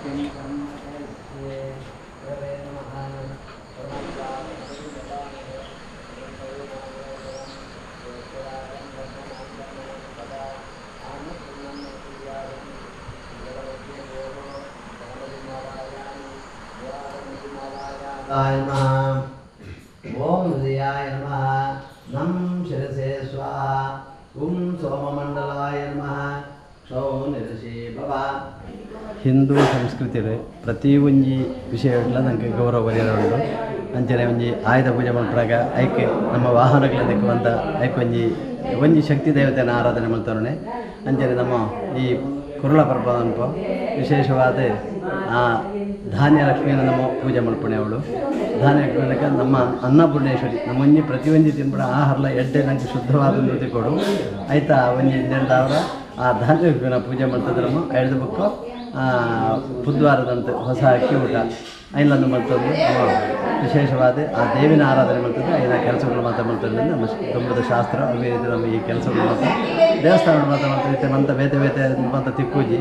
ओम हृदयाय नमः नम शिरसे स्वाहा ओम सोममंडलाय नमः क्षौम निरसे भव ಹಿಂದೂ ಸಂಸ್ಕೃತಿಯಲ್ಲಿ ಪ್ರತಿ ಒಂಜಿ ವಿಷಯಗಳ ನನಗೆ ಗೌರವ ಬರೆಯೋದು ಅಂಚನೆ ಒಂಜಿ ಆಯುಧ ಪೂಜೆ ಮಾಡ್ರಾಗ ಐಕೆ ನಮ್ಮ ವಾಹನಗಳ ದಿಕ್ಕುವಂತ ಐಕೆ ಒಂಜಿ ಶಕ್ತಿ ದೇವತೆಯನ್ನು ಆರಾಧನೆ ಮಾಡ್ತಾನೆ ಅಂಚನೆ ನಮ್ಮ ಈ ಕುರುಳ ಪರ್ವ ಅನ್ಪ ವಿಶೇಷವಾದ ಧಾನ್ಯ ಲಕ್ಷ್ಮಿಯನ್ನು ನಮ್ಮ ಪೂಜೆ ಮಾಡ್ಪಣೆ ಅವಳು ಧಾನ್ಯ ಲಕ್ಷ್ಮಿ ನಮ್ಮ ಅನ್ನಪೂರ್ಣೇಶ್ವರಿ ನಮ್ಮ ಒಂಜಿ ಪ್ರತಿ ಒಂಜಿ ತಿನ್ಬಿಡ ಆಹಾರ ಎಡ್ಡೆ ನನಗೆ ಶುದ್ಧವಾದ ನೃತ್ಯ ಕೊಡು ಆಯ್ತಾ ಒಂಜಿ 12,000 ಆ ಧಾನ್ಯ ಲಕ್ಷ್ಮಿನ ಪೂಜೆ ಮಾಡ್ತಿದ್ರೆ ನಮ್ಮ ಎಳ್ದು ಬುಕ್ಕು ಬುಧವಾರದಂತೆ ಹೊಸ ಅಕ್ಕಿ ಊಟ ಐನೊಂದು ಮತ್ತೊಂದು ವಿಶೇಷವಾದ ಆ ದೇವಿನ ಆರಾಧನೆ ಮಾಡ್ತಿದ್ರೆ ಐನ ಕೆಲಸಗಳು ಮಾಡ್ತಿದ್ರೆ ನಮ್ಮ ಕುಟುಂಬದ ಶಾಸ್ತ್ರ ಅದೇ ರೀತಿ ನಮ್ಮ ಈ ಕೆಲಸಗಳು ಮಾತ್ರ ದೇವಸ್ಥಾನಗಳು ಮಾಡ್ತಿರ್ತೀವಿ ಮಂತ ಬೇತೆ ಬೇತೆ ಮಂತ ತಿಕ್ಕೂಜಿ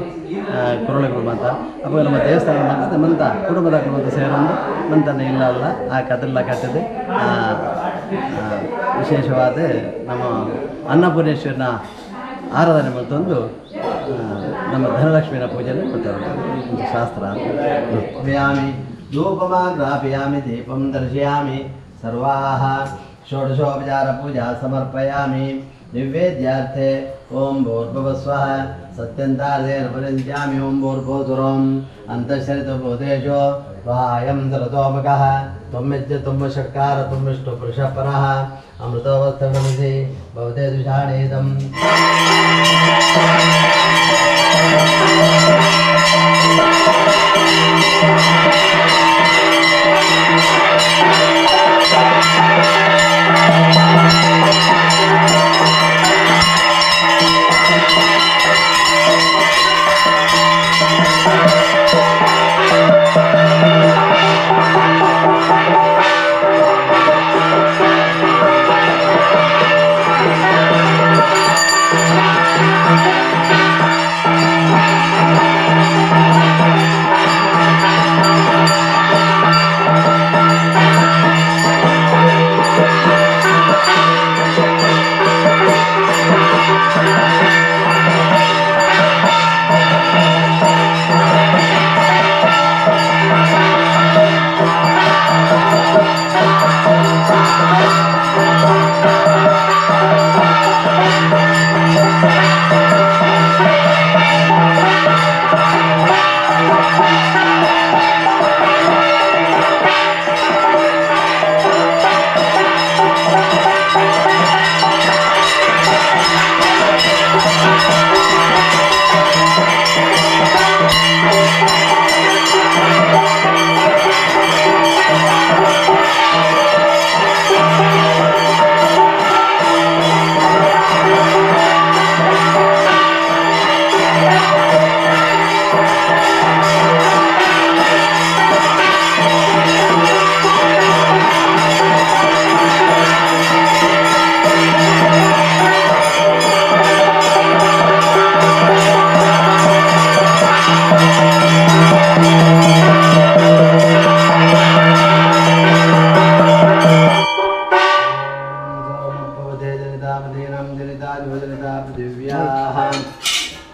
ಕುರುಳಗಳು ಮಾತ್ರ ಅವಾಗ ನಮ್ಮ ದೇವಸ್ಥಾನ ಮಾಡ್ತಿದ್ದೆ ಮಂತ ಕುಟುಂಬದ ಮಂತ ಸೇರೊಂದು ಮಂತನೇ ಇಲ್ಲ ಅಲ್ಲ ಆ ಕದೆಲ್ಲ ಕಟ್ಟದೆ ವಿಶೇಷವಾದ ನಮ್ಮ ಅನ್ನಪೂರ್ಣೇಶ್ವರನ ಆರಾಧನೆ ಮಾಡ್ತೊಂದು ನಮ್ಮ ಧನಲಕ್ಷ್ಮಿನ ಪೂಜೆಯನ್ನು ಮಾಡ್ತಾರೆ ಶಾಸ್ತ್ರ ಧ್ಯಾಯಾಮಿ ಧೂಪಮಾಗ್ರಾಪಯಾಮಿ ದೀಪಂ ದರ್ಶಯಾಮಿ ಸರ್ವಾಹ ಷೋಡಶೋಪಚಾರ ಪೂಜಾ ಸಮರ್ಪಯಾಮಿ ನಿವೇದ್ಯಾರ್ಥೆ ಓಂ ಭೂರ್ಭುವಸ್ವಃ ಸತ್ಯಂತಾರ್ಧೇನ ಪರಿತ್ಯಾಮಿ ಓಂ ಭೂರ್ಭುವಸ್ವರಂ ಅಂತಃಶರಿತಭೂತೇಶೋ ವಾಯಂ ಸರತೋಮಕಃ ತ್ವಮ್ಮಿತ್ಯ ತ್ವಮ್ಮಷಟ್ಕಾರ ತ್ವಮ್ಮಿಷ್ಟು ಪುರುಷಪರಃ ಅಮೃತೋವಸ್ಥಮಸಿ ಭವತೆ ದುಷಾಣೇದಂ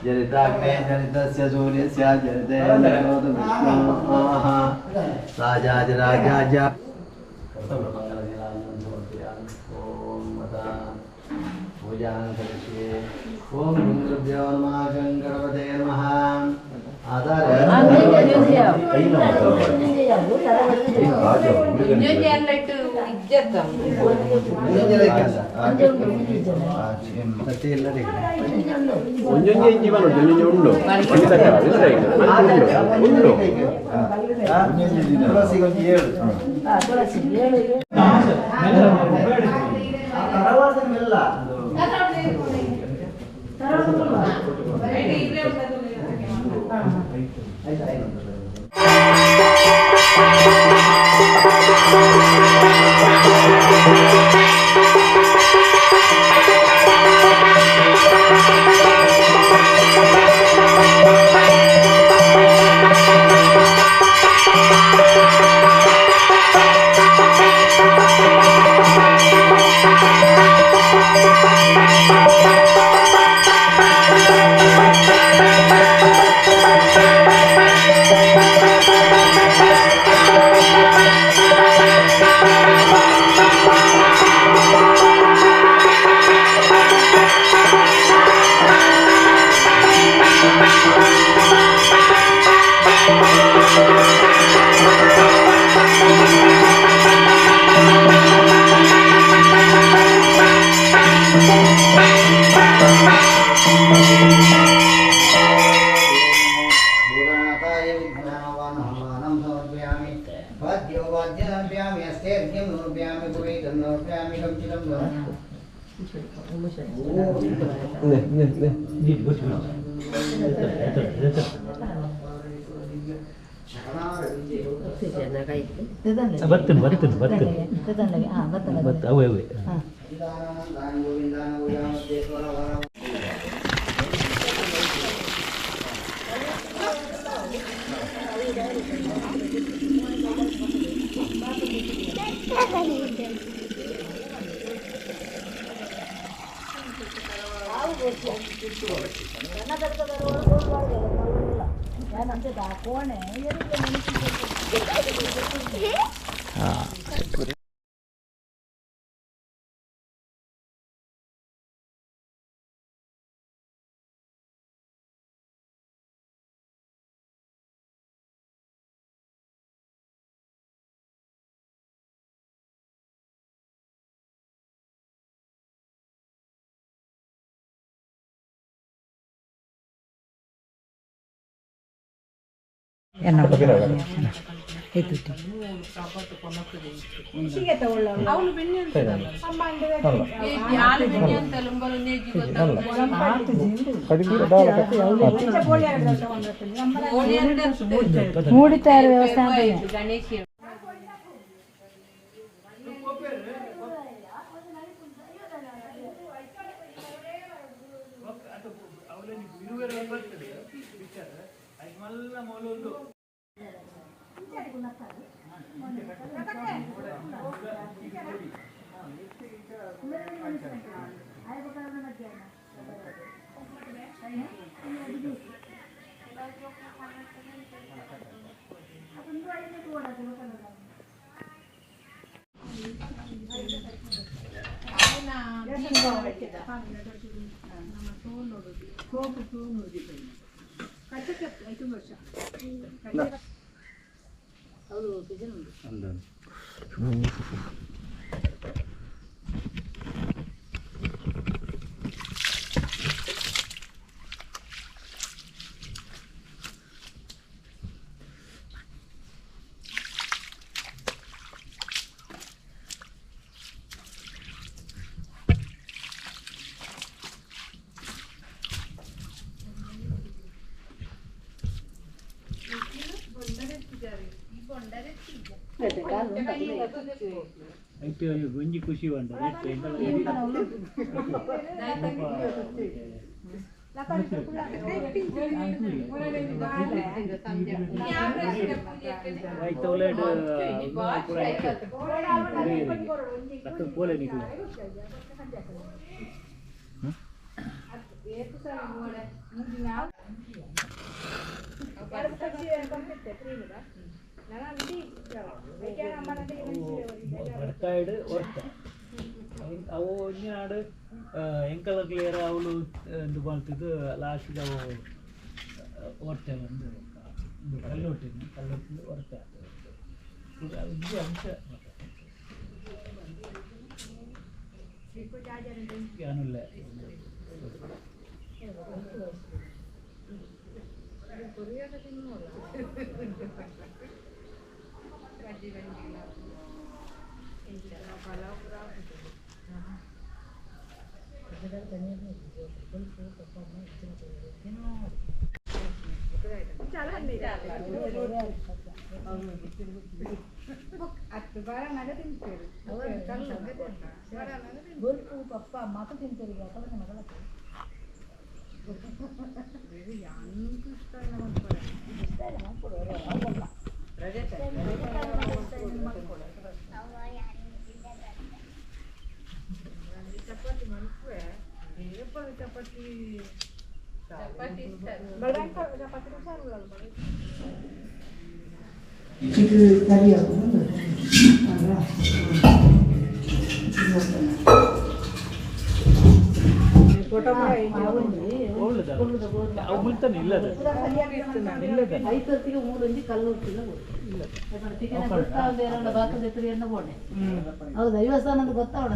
जरिताग्ने जरितस्य सूर्यस्य जरिते विष्णोः राजाज पूजां करिष्ये ओम रुद्रभ्यो नमः गणपते नमः ಮೂಡಿ ತಯಾರು ವ್ಯವಸ್ಥೆ ಗೊಂಜಿ ಖುಷಿ ಉಂಟು ಪೋಲೆ ನಿಖಲ ಬಡ್ಕಾಯ್ಡು ಹೊರ್ತ ಅವು ಒಂದಿನಾಡು ಎಂಕಲ ಕ್ಲಿಯರ್ ಅವಳು ಇದು ಮಾಡ್ತಿದ್ದು ಲಾಸ್ಟಿಗೆ ಅವು ಹೊರ್ತೇವೆ ಒಂದು ಕಲ್ಲೊಟ್ಟಿನ ಕಲ್ಲೊಟ್ಟಿದ್ದು ಹೊರ್ತೆ ಇದು ಅಂಶ ಏನಿಲ್ಲ ಪಪ್ಪ ಮಾತು ತಿಂತೀರಿ ಚಪಾತಿ ಮನಸ್ಸು ಚಪಾತಿ ಚಪಾತಿ ಇದು ಕರಿಯಾಗ ಅವು ಮುಲ್ತಾನೆ ಇಲ್ಲದ ಐತರ್ತಿಗೆ ಮೂರೊಂದು ಕಲ್ಲು ಹೌದು ಐವತ್ತು ಅನ್ನೋದು ಗೊತ್ತಾವಣ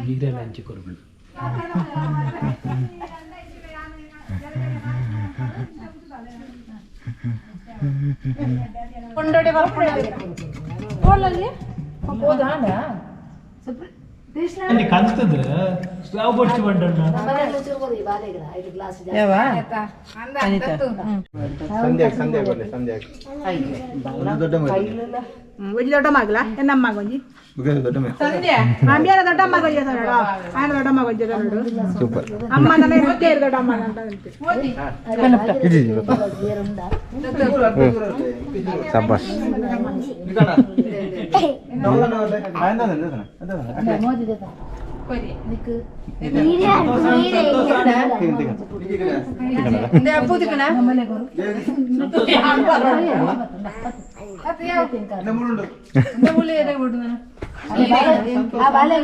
ನೀರೆಲ್ಲ ಹಂಚಿ ಕೊಡ್ಬೇಡ ಕೊಂಡೋಡೆ ಕನ್ಸ್ತದ್ರ ಯಾವ ಬಡ್ಸಿ ಬಂಡಣ್ಣ ಒಂಜಿ ದೊಡ್ಡ ಮಗಲ ಎನ್ನಮ್ಮ ಮಗ ಒಂಜಿ ಅಂಬಿಯರ ದೊಡ್ಡ ಮಗ ఆయన ದೊಡ್ಡ ಮಗ ಒಂಜಿ ಸೂಪರ್ ಅಮ್ಮ ನನ್ನ ಇರ್ತೇರು ದೊಡ್ಡ ಅಮ್ಮ ಅಂತ ಸಬ್ಬಾಸ್ ಆ ಬಾಳೆ